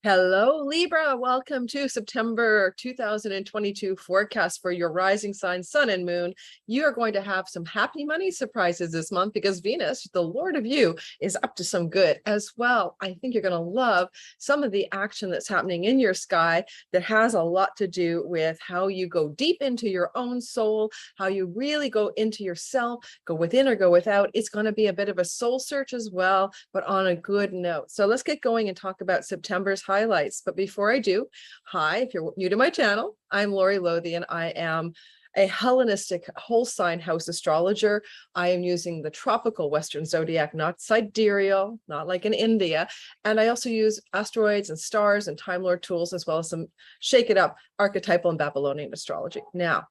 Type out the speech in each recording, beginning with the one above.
Hello, Libra. Welcome to September 2022 forecast for your rising sign, sun and moon. You are going to have some happy money surprises this month because Venus, the Lord of you, is up to some good as well. I think you're going to love some of the action that's happening in your sky that has a lot to do with how you go deep into your own soul, how you really go into yourself, go within or go without. It's going to be a bit of a soul search as well, but on a good note. So let's get going and talk about September's highlights. But before I do, hi, if you're new to my channel, I'm Lori Lothian. I am a Hellenistic whole sign house astrologer. I am using the tropical Western zodiac, not sidereal, not like in India. And I also use asteroids and stars and Time Lord tools, as well as some shake it up archetypal and Babylonian astrology. Now,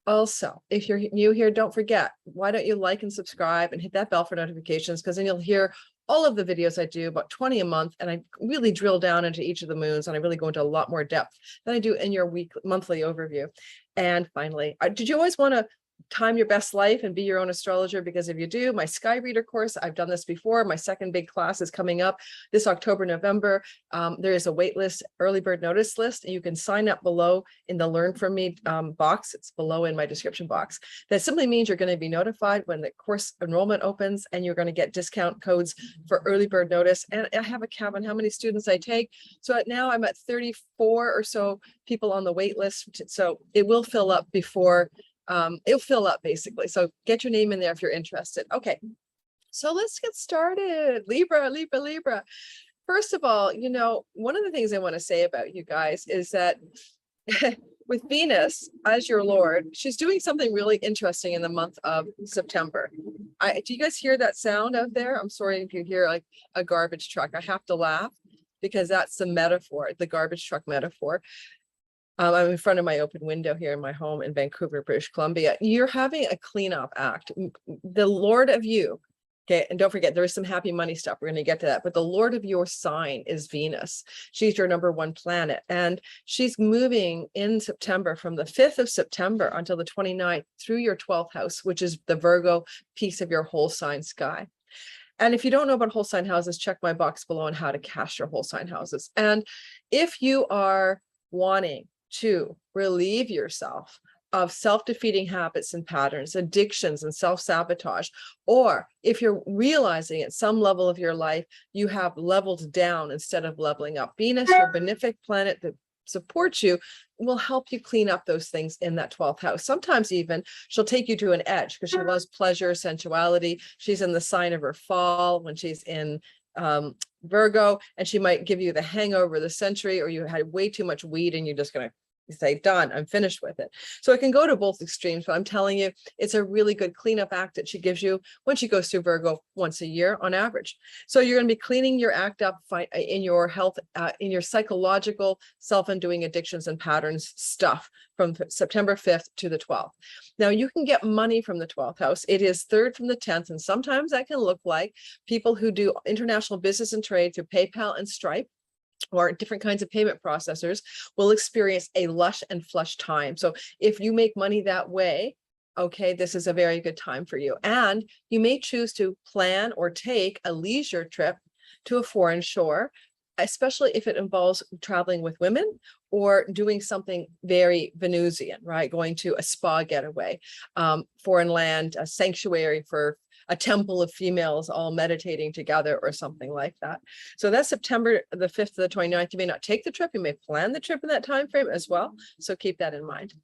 also, if you're new here, don't forget, why don't you like and subscribe and hit that bell for notifications, because then you'll hear all of the videos I do, about 20 a month, and I really drill down into each of the moons, and I really go into a lot more depth than I do in your monthly overview. And finally, did you always want to time your best life and be your own astrologer? Because if you do, my Sky Reader course, I've done this before. My second big class is coming up this October, November. There is a wait list, early bird notice list, and you can sign up below in the Learn From Me box. It's below in my description box. That simply means you're going to be notified when the course enrollment opens, and you're going to get discount codes for early bird notice. And I have a cap on how many students I take. So now I'm at 34 or so people on the wait list. So it will fill up before it'll fill up basically. So get your name in there if you're interested. Okay, so let's get started. Libra. First of all, one of the things I want to say about you guys is that with Venus as your Lord, she's doing something really interesting in the month of September. Do you guys hear that sound out there? I'm sorry if you hear like a garbage truck. I have to laugh because that's the metaphor, the garbage truck metaphor. I'm in front of my open window here in my home in Vancouver, British Columbia. You're having a cleanup act. The Lord of you, okay, and don't forget, there is some happy money stuff. We're going to get to that. But the Lord of your sign is Venus. She's your #1 planet. And she's moving in September from the 5th of September until the 29th through your 12th house, which is the Virgo piece of your whole sign sky. And if you don't know about whole sign houses, check my box below on how to cast your whole sign houses. And if you are wanting to relieve yourself of self-defeating habits and patterns, addictions and self-sabotage, or if you're realizing at some level of your life you have leveled down instead of leveling up, Venus, your benefic planet that supports you, will help you clean up those things in that 12th house. Sometimes even she'll take you to an edge because she loves pleasure, sensuality. She's in the sign of her fall when she's in Virgo, and she might give you the hangover of the century, or you had way too much weed and you're just going to say, done, I'm finished with it. So it can go to both extremes, but I'm telling you, it's a really good cleanup act that she gives you when she goes through Virgo once a year on average. So you're going to be cleaning your act up in your health, in your psychological self-undoing addictions and patterns stuff from September 5th to the 12th. Now you can get money from the 12th house. It is 3rd from the 10th. And sometimes that can look like people who do international business and trade through PayPal and Stripe, or different kinds of payment processors, will experience a lush and flush time. So if you make money that way, okay, this is a very good time for you. And you may choose to plan or take a leisure trip to a foreign shore, especially if it involves traveling with women or doing something very Venusian, right? Going to a spa getaway, foreign land, a sanctuary for a temple of females all meditating together or something like that. So that's September the 5th to the 29th. You may not take the trip. You may plan the trip in that time frame as well. So keep that in mind.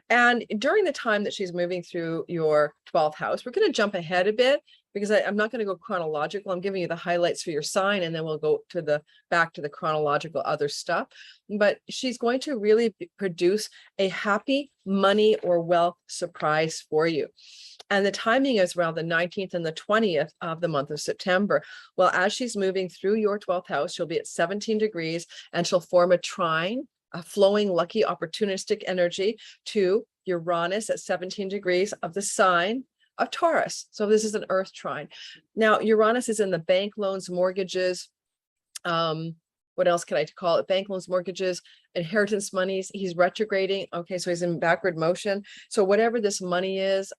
And during the time that she's moving through your 12th house, we're going to jump ahead a bit because I'm not going to go chronological. I'm giving you the highlights for your sign, and then we'll go to back to the chronological other stuff. But she's going to really produce a happy money or wealth surprise for you. And the timing is around the 19th and the 20th of the month of September. Well, as she's moving through your 12th house, she'll be at 17 degrees and she'll form a trine, a flowing, lucky, opportunistic energy to Uranus at 17 degrees of the sign of Taurus. So this is an earth trine. Now, Uranus is in the bank loans, mortgages, what else can I call it? Bank loans, mortgages, inheritance monies. He's retrograding. Okay, so he's in backward motion. So whatever this money is,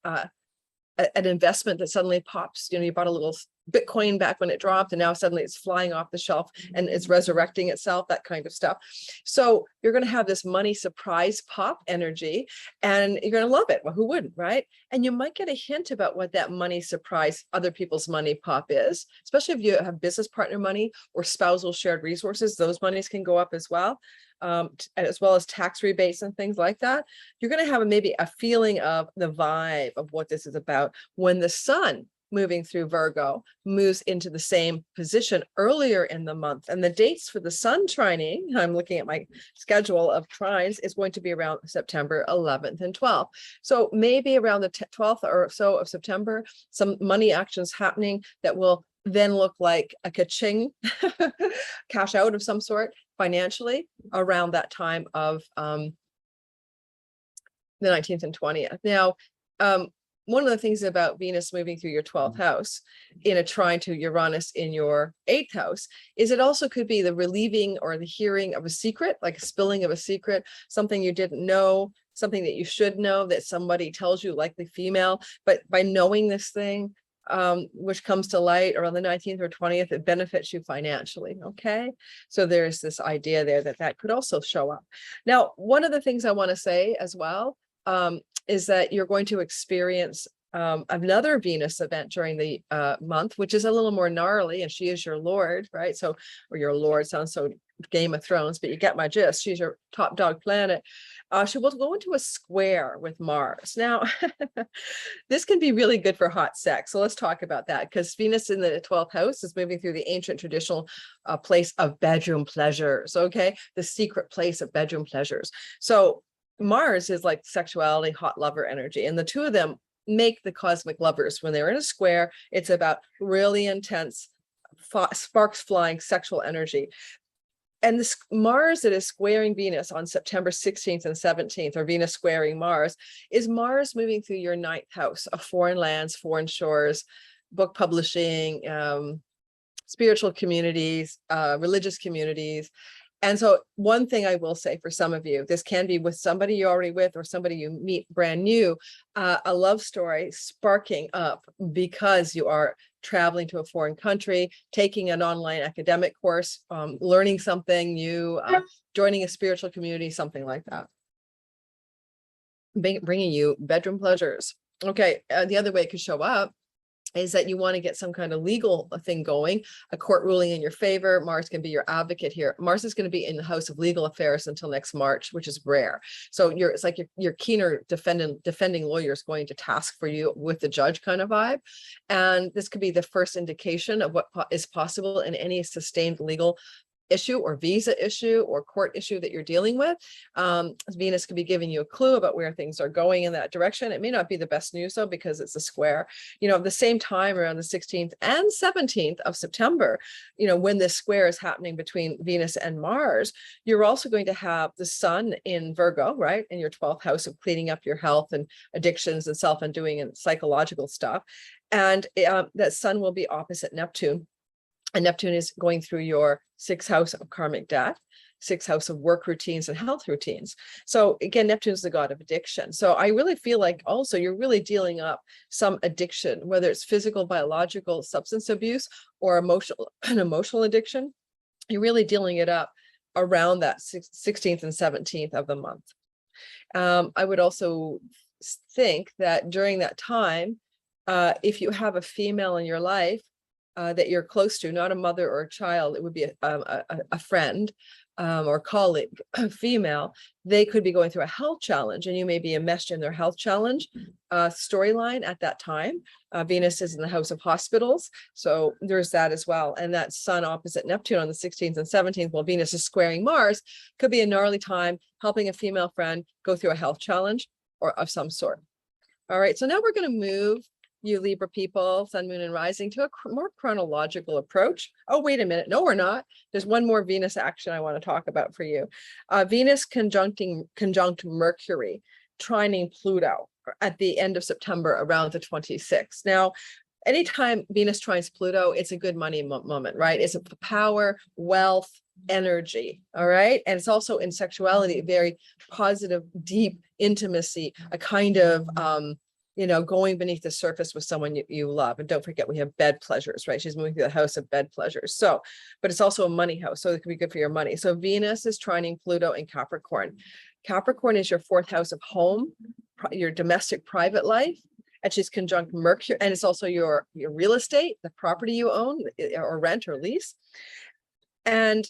an investment that suddenly pops. You know, you bought a little Bitcoin back when it dropped, and now suddenly it's flying off the shelf and it's resurrecting itself, that kind of stuff. So you're going to have this money surprise pop energy, and you're going to love it. Well, who wouldn't, right? And you might get a hint about what that money surprise, other people's money pop is, especially if you have business partner money or spousal shared resources. Those monies can go up as well. As well as tax rebates and things like that. You're going to have maybe a feeling of the vibe of what this is about when the sun moving through Virgo moves into the same position earlier in the month. And the dates for the sun trining, I'm looking at my schedule of trines, is going to be around September 11th and 12th. So maybe around the 12th or so of September, some money actions happening that will then look like a ka-ching, cash out of some sort financially around that time of the 19th and 20th. Now, one of the things about Venus moving through your 12th house in a trine to Uranus in your 8th house is it also could be the relieving or the hearing of a secret, like a spilling of a secret, something you didn't know, something that you should know that somebody tells you, likely female, but by knowing this thing, which comes to light around the 19th or 20th, it benefits you financially. Okay. So there's this idea there that could also show up. Now, one of the things I want to say as well, is that you're going to experience another Venus event during the month, which is a little more gnarly, and she is your Lord, right? So, or your Lord sounds so Game of Thrones, but you get my gist. She's your top dog planet. She will go into a square with Mars. Now, this can be really good for hot sex. So let's talk about that, because Venus in the 12th house is moving through the ancient traditional place of bedroom pleasures, okay? The secret place of bedroom pleasures. So Mars is like sexuality, hot lover energy, and the two of them make the cosmic lovers. When they're in a square, it's about really intense, sparks flying sexual energy. And this Mars that is squaring Venus on September 16th and 17th, or Venus squaring Mars, is Mars moving through your 9th house of foreign lands, foreign shores, book publishing, spiritual communities, religious communities. And so one thing I will say for some of you, this can be with somebody you're already with or somebody you meet brand new, a love story sparking up because you are traveling to a foreign country, taking an online academic course, learning something new, joining a spiritual community, something like that. Bringing you bedroom pleasures. Okay, the other way it could show up is that you want to get some kind of legal thing going, a court ruling in your favor. Mars can be your advocate here. Mars is going to be in the house of legal affairs until next March, which is rare. So it's like your keener defending lawyer is going to task for you with the judge kind of vibe. And this could be the first indication of what is possible in any sustained legal issue or visa issue or court issue that you're dealing with. Venus could be giving you a clue about where things are going in that direction. It may not be the best news though, because it's a square. You know, at the same time around the 16th and 17th of September, you know, when this square is happening between Venus and Mars, you're also going to have the sun in Virgo, right? In your 12th house of cleaning up your health and addictions and self-undoing and psychological stuff. And that sun will be opposite Neptune. And Neptune is going through your 6th house of karmic debt, 6th house of work routines and health routines. So again, Neptune's the god of addiction. So I really feel like also you're really dealing up some addiction, whether it's physical, biological, substance abuse, or emotional addiction. You're really dealing it up around that 16th and 17th of the month. I would also think that during that time, if you have a female in your life, that you're close to, not a mother or a child, it would be a friend or colleague, female, they could be going through a health challenge, and you may be enmeshed in their health challenge storyline at that time. Venus is in the house of hospitals, so there's that as well. And that sun opposite Neptune on the 16th and 17th, while Venus is squaring Mars, could be a gnarly time helping a female friend go through a health challenge or of some sort. All right, so now we're going to move you Libra people, sun, moon, and rising, to a more chronological approach. Oh, wait a minute. No, we're not. There's one more Venus action I want to talk about for you. Venus conjunct Mercury, trining Pluto at the end of September around the 26th. Now, anytime Venus trines Pluto, it's a good money moment, right? It's a power, wealth, energy. All right. And it's also in sexuality, very positive, deep intimacy, a kind of going beneath the surface with someone you love. And don't forget, we have bed pleasures, right? She's moving through the house of bed pleasures. So, but it's also a money house. So it can be good for your money. So Venus is trining Pluto in Capricorn. Capricorn is your fourth house of home, your domestic private life. And she's conjunct Mercury. And it's also your real estate, the property you own or rent or lease. And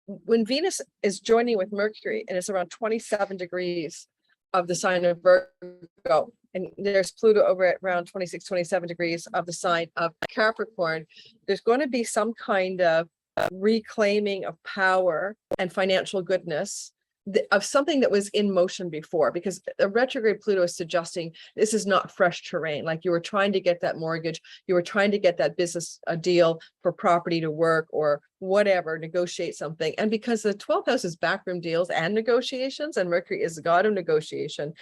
when Venus is joining with Mercury, and it's around 27 degrees of the sign of Virgo, and there's Pluto over at around 26, 27 degrees of the sign of Capricorn, there's going to be some kind of reclaiming of power and financial goodness of something that was in motion before, because a retrograde Pluto is suggesting this is not fresh terrain. Like you were trying to get that mortgage, you were trying to get that business a deal for property to work or whatever, negotiate something. And because the 12th house is backroom deals and negotiations, and Mercury is the god of negotiation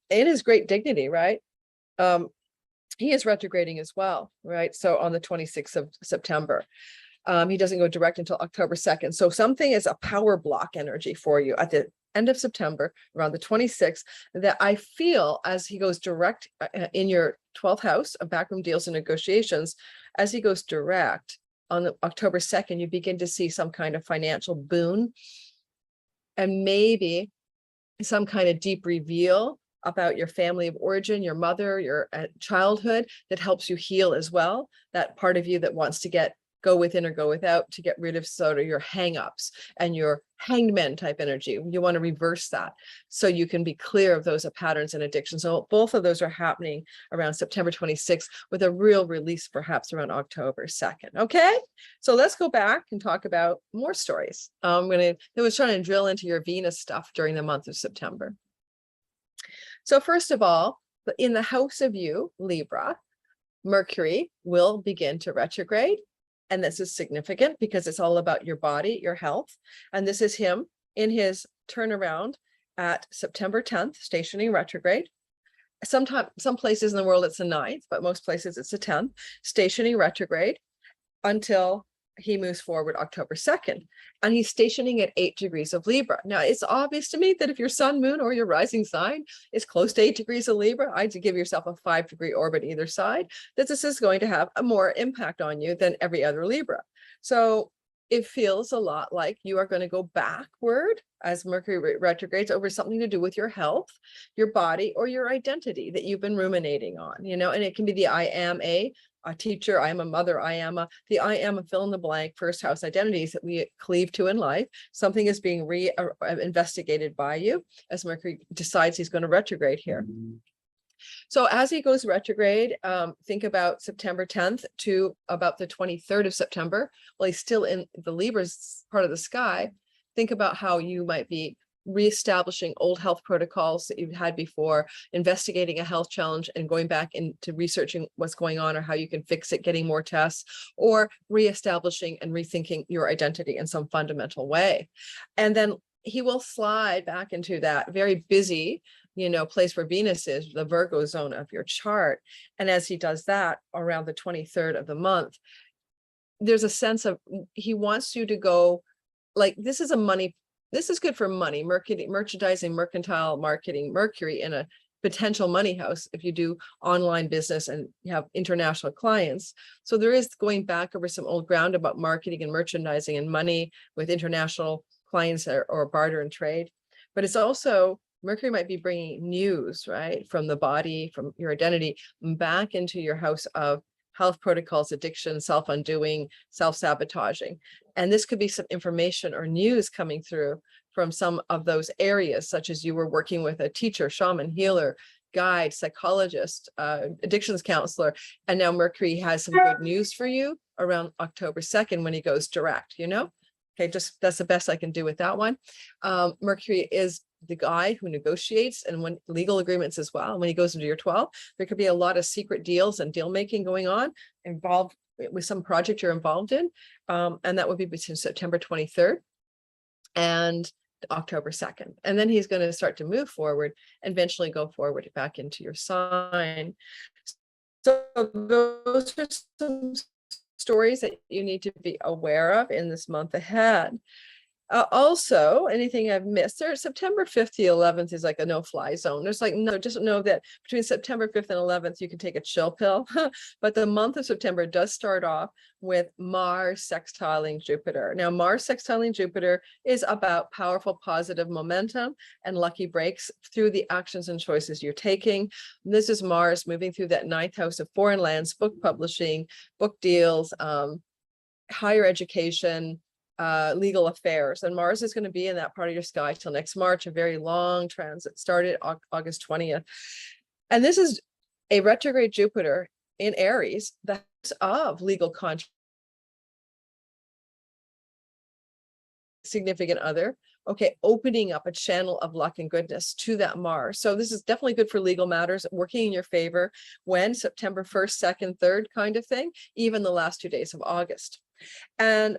in his great dignity, right? He is retrograding as well, right? So on the 26th of September. He doesn't go direct until October 2nd. So something is a power block energy for you at the end of September, around the 26th, that I feel as he goes direct in your 12th house of backroom deals and negotiations, as he goes direct on October 2nd, you begin to see some kind of financial boon and maybe some kind of deep reveal about your family of origin, your mother, your childhood that helps you heal as well. That part of you that wants to go within or go without to get rid of sort of your hang-ups and your hanged men type energy. You want to reverse that so you can be clear of those patterns and addictions. So both of those are happening around September 26th with a real release perhaps around October 2nd. Okay, so let's go back and talk about more stories. I was trying to drill into your Venus stuff during the month of September. So first of all, in the house of you, Libra, Mercury will begin to retrograde. And this is significant because it's all about your body, your health. And this is him in his turnaround at September 10th, stationing retrograde. Some places in the world it's the 9th, but most places it's the 10th, stationing retrograde until he moves forward October 2nd. And he's stationing at 8 degrees of Libra. Now, it's obvious to me that if your sun, moon, or your rising sign is close to 8 degrees of Libra, I'd give yourself a 5-degree orbit either side, that this is going to have a more impact on you than every other Libra. So it feels a lot like you are going to go backward as Mercury retrogrades over something to do with your health, your body, or your identity that you've been ruminating on, and it can be the I am a teacher, I am a mother, I am a fill in the blank first house identities that we cleave to in life. Something is being investigated by you as Mercury decides he's going to retrograde here. So as he goes retrograde, think about September 10th to about the 23rd of September. Well, he's still in the Libra's part of the sky. Think about how you might be reestablishing old health protocols that you've had before, investigating a health challenge and going back into researching what's going on or how you can fix it, getting more tests, or reestablishing and rethinking your identity in some fundamental way. And then he will slide back into that very busy, place where Venus is, the Virgo zone of your chart. And as he does that around the 23rd of the month, there's a sense of he wants you to go like, this is good for money, merchandising, mercantile marketing, Mercury in a potential money house if you do online business and you have international clients. So there is going back over some old ground about marketing and merchandising and money with international clients or barter and trade. But it's also, Mercury might be bringing news, right, from the body, from your identity back into your house of health protocols, addiction, self-undoing, self-sabotaging. And this could be some information or news coming through from some of those areas, such as you were working with a teacher, shaman, healer, guide, psychologist, addictions counselor. And now Mercury has some good news for you around October 2nd when he goes direct, Okay, just that's the best I can do with that one. Mercury is the guy who negotiates and when legal agreements as well. When he goes into your 12, there could be a lot of secret deals and deal making going on involved with some project you're involved in. And that would be between September 23rd and October 2nd. And then he's going to start to move forward and eventually go forward back into your sign. So those are some stories that you need to be aware of in this month ahead. Also, anything I've missed there, September 5th to 11th is like a no-fly zone. There's like, no, just know that between September 5th and 11th, you can take a chill pill. But the month of September does start off with Mars sextiling Jupiter. Now, Mars sextiling Jupiter is about powerful positive momentum and lucky breaks through the actions and choices you're taking. This is Mars moving through that ninth house of foreign lands, book publishing, book deals, higher education, legal affairs. And Mars is going to be in that part of your sky till next March, a very long transit, started August 20th. And this is a retrograde Jupiter in Aries, the house of legal contract, significant other. Okay, opening up a channel of luck and goodness to that Mars. So this is definitely good for legal matters, working in your favor when September 1st, 2nd, 3rd kind of thing, even the last 2 days of August. And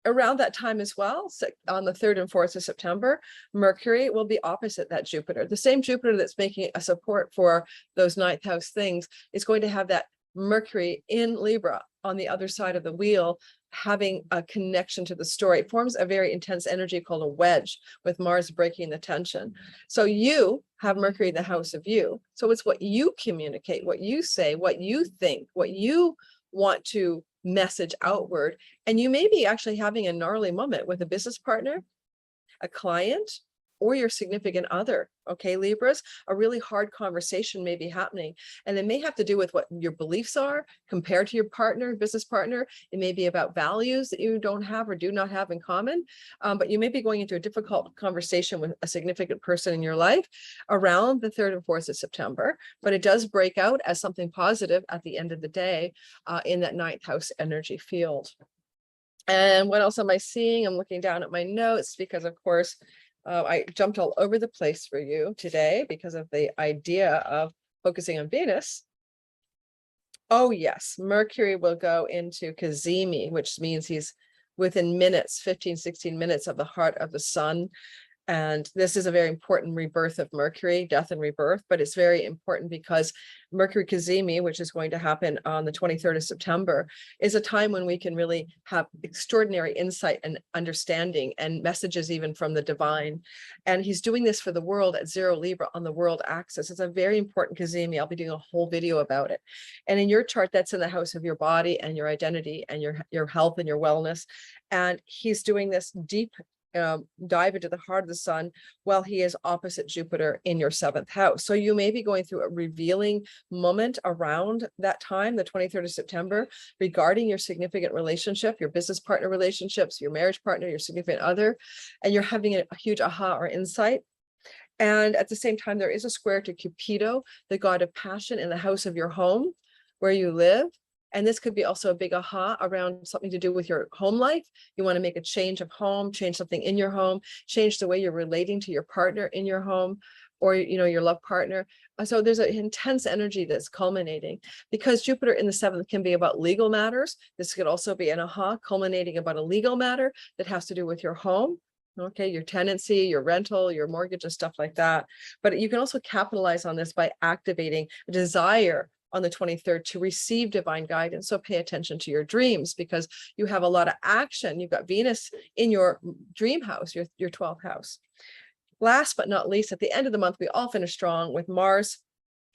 around that time as well, on the 3rd and 4th of September, Mercury will be opposite that Jupiter. The same Jupiter that's making a support for those ninth house things is going to have that Mercury in Libra on the other side of the wheel, having a connection to the story. It forms a very intense energy called a wedge, with Mars breaking the tension. So you have Mercury in the house of you. So it's what you communicate, what you say, what you think, what you want to message outward. And you may be actually having a gnarly moment with a business partner, a client, or your significant other. Okay, Libras, a really hard conversation may be happening, and it may have to do with what your beliefs are compared to your partner, business partner. It may be about values that you don't have or do not have in common, but you may be going into a difficult conversation with a significant person in your life around the 3rd and 4th of September, but it does break out as something positive at the end of the day in that ninth house energy field. And what else am I seeing? I'm looking down at my notes because, of course, I jumped all over the place for you today because of the idea of focusing on Venus. Oh, yes, Mercury will go into Cazimi, which means he's within minutes, 15, 16 minutes of the heart of the sun. And this is a very important rebirth of Mercury, death and rebirth, but it's very important because Mercury Cazimi, which is going to happen on the 23rd of September, is a time when we can really have extraordinary insight and understanding and messages even from the divine. And he's doing this for the world at 0 Libra on the world axis. It's a very important Cazimi. I'll be doing a whole video about it. And in your chart, that's in the house of your body and your identity and your health and your wellness. And he's doing this deep dive into the heart of the sun while he is opposite Jupiter in your 7th house. So you may be going through a revealing moment around that time, the 23rd of September, regarding your significant relationship, your business partner relationships, your marriage partner, your significant other, and you're having a huge aha or insight. And at the same time, there is a square to Cupido, the god of passion, in the house of your home where you live. And this could be also a big aha around something to do with your home life. You want to make a change of home, change something in your home, change the way you're relating to your partner in your home, or your love partner. So there's an intense energy that's culminating because Jupiter in the 7th can be about legal matters. This could also be an aha culminating about a legal matter that has to do with your home. Okay, your tenancy, your rental, your mortgage, and stuff like that. But you can also capitalize on this by activating a desire on the 23rd to receive divine guidance. So pay attention to your dreams because you have a lot of action. You've got Venus in your dream house, your 12th house. Last but not least, at the end of the month, we all finish strong with Mars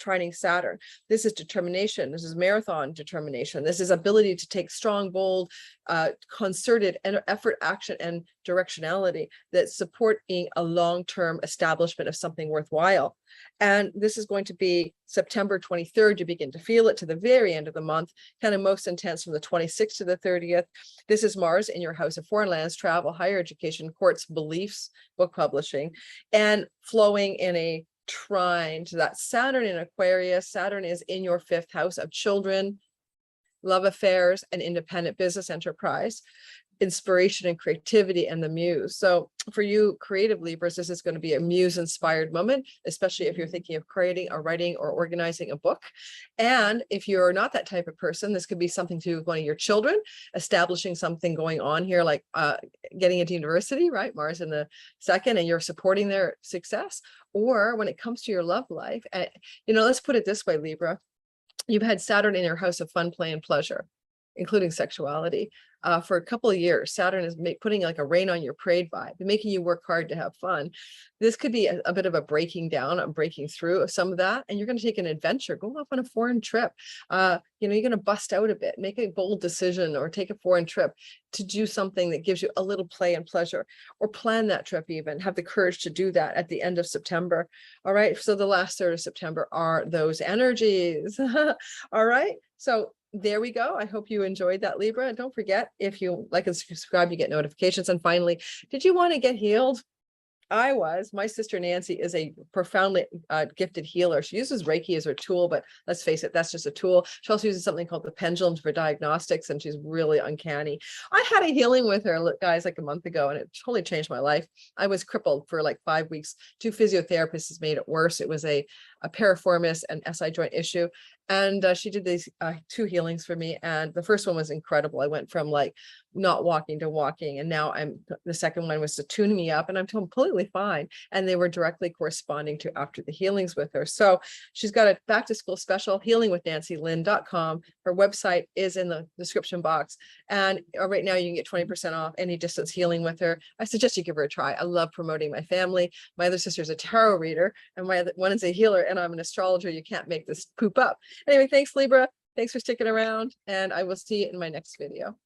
trining Saturn. This is determination. This is marathon determination. This is ability to take strong, bold, concerted effort, action, and directionality that supporting a long-term establishment of something worthwhile. And this is going to be September 23rd. You begin to feel it to the very end of the month, kind of most intense from the 26th to the 30th. This is Mars in your house of foreign lands, travel, higher education, courts, beliefs, book publishing, and flowing in a trine to that Saturn in Aquarius. Saturn is in your 5th house of children, love affairs, and independent business enterprise, inspiration and creativity, and the muse. So for you creative Libras, this is going to be a muse inspired moment, especially if you're thinking of creating or writing or organizing a book. And if you're not that type of person, this could be something to do with one of your children, establishing something going on here, like getting into university, right? Mars in the 2nd, and you're supporting their success. Or when it comes to your love life, let's put it this way, Libra, you've had Saturn in your house of fun, play, and pleasure. including sexuality, for a couple of years. Saturn is putting like a rain on your parade vibe, making you work hard to have fun. This could be a bit of a breaking down, a breaking through of some of that. And you're going to take an adventure, go off on a foreign trip. You're going to bust out a bit, make a bold decision, or take a foreign trip to do something that gives you a little play and pleasure, or plan that trip, even have the courage to do that at the end of September. All right. So the last third of September are those energies. All right. So there we go. I hope you enjoyed that, Libra. And don't forget, if you like and subscribe, you get notifications. And finally, did you want to get healed? My sister Nancy is a profoundly gifted healer. She uses Reiki as her tool, but let's face it, that's just a tool. She also uses something called the pendulum for diagnostics, and she's really uncanny. I had a healing with her, guys, like a month ago, and it totally changed my life. I was crippled for like 5 weeks. 2 physiotherapists has made it worse. It was a piriformis and SI joint issue. And she did these 2 healings for me. And the first one was incredible. I went from like not walking to walking. And now the second one was to tune me up, and I'm completely fine. And they were directly corresponding to after the healings with her. So she's got a back to school special, healingwithnancylynn.com. Her website is in the description box. And right now you can get 20% off any distance healing with her. I suggest you give her a try. I love promoting my family. My other sister's a tarot reader, and my other one is a healer, and I'm an astrologer. You can't make this poop up. Anyway, thanks, Libra. Thanks for sticking around, and I will see you in my next video.